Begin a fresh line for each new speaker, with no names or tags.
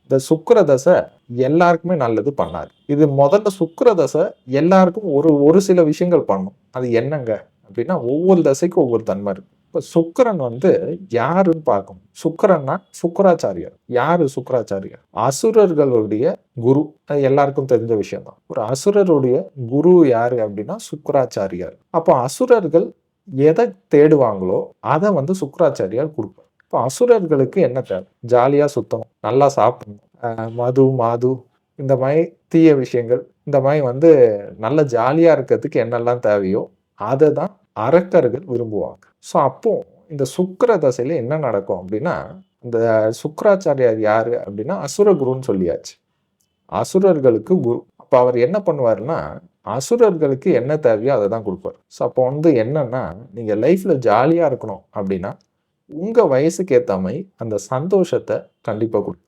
இந்த சுக்கிர தசை எல்லாருக்குமே நல்லது பண்ணாது. இது முதல்ல சுக்கிர தசை எல்லாருக்கும் ஒரு ஒரு சில விஷயங்கள் பண்ணும். அது என்னங்க அப்படின்னா, ஒவ்வொரு தசைக்கும் ஒவ்வொரு தன்மை இருக்கு. இப்ப சுக்கிரன் யாருன்னு பார்க்கணும். சுக்கிரன்னா சுக்கிராச்சாரியார். யாரு சுக்கிராச்சாரியார்? அசுரர்களுடைய குரு. அது எல்லாருக்கும் தெரிஞ்ச விஷயம் தான். ஒரு அசுரருடைய குரு யாரு அப்படின்னா சுக்கிராச்சாரியார். அப்போ அசுரர்கள் எதை தேடுவாங்களோ அதை சுக்கிராச்சாரியார் கொடுப்பார். இப்போ அசுரர்களுக்கு என்ன தேவை? ஜாலியா சுத்தணும், நல்லா சாப்பிடணும், மது மாது இந்த மாதிரி தீய விஷயங்கள், இந்த மாதிரி நல்ல ஜாலியா இருக்கிறதுக்கு என்னெல்லாம் தேவையோ அதை தான் அரக்கர்கள் விரும்புவாங்க. ஸோ அப்போ இந்த சுக்கிர தசையில என்ன நடக்கும் அப்படின்னா, இந்த சுக்கிராச்சாரியார் யாரு அப்படின்னா அசுர குருன்னு சொல்லியாச்சு. அசுரர்களுக்கு குரு. அப்ப அவர் என்ன பண்ணுவாருன்னா, அசுரர்களுக்கு என்ன தேவையோ அதை தான் கொடுப்பார். ஸோ அப்போ என்னன்னா, நீங்க லைஃப்ல ஜாலியா இருக்கணும் அப்படின்னா, உங்க வயசுக்கு ஏத்த மாதிரி அந்த சந்தோஷத்தை கண்டிப்பா கொடுப்பார்.